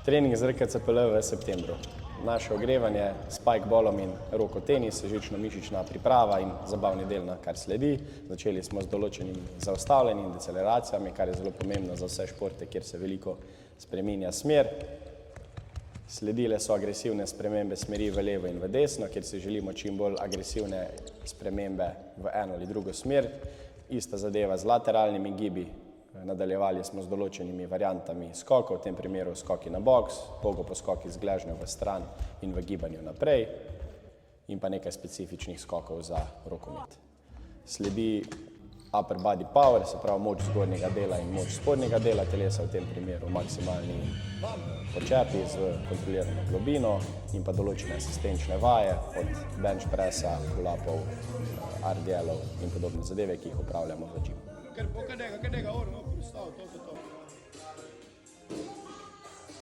Trening z RKCPL v septembru. Naše ogrevanje s spikeballom in rokotenis, žično-mišična priprava in zabavni del, kar sledi. Začeli smo z določenimi zaustavljanji in deceleracijami, kar je zelo pomembno za vse športe, kjer se veliko spreminja smer. Sledile so agresivne spremembe smeri v levo in v desno, kjer si želimo čim bolj agresivne spremembe v eno ali drugo smer. Ista zadeva z lateralnimi gibi. Nadaljevali smo z določenimi variantami skokov, v tem primeru skoki na boks, poskoki z gležnjo v stran in v gibanju naprej in pa nekaj specifičnih skokov za rokomet. Sledi upper body power, se pravi moč zgornjega dela in moč spodnjega dela telesa, v tem primeru maksimalni počepi z kontrolirano globino in pa določene asistenčne vaje od bench pressa, pull-upov, RDL-ov in podobne zadeve, ki jih upravljamo v gymu.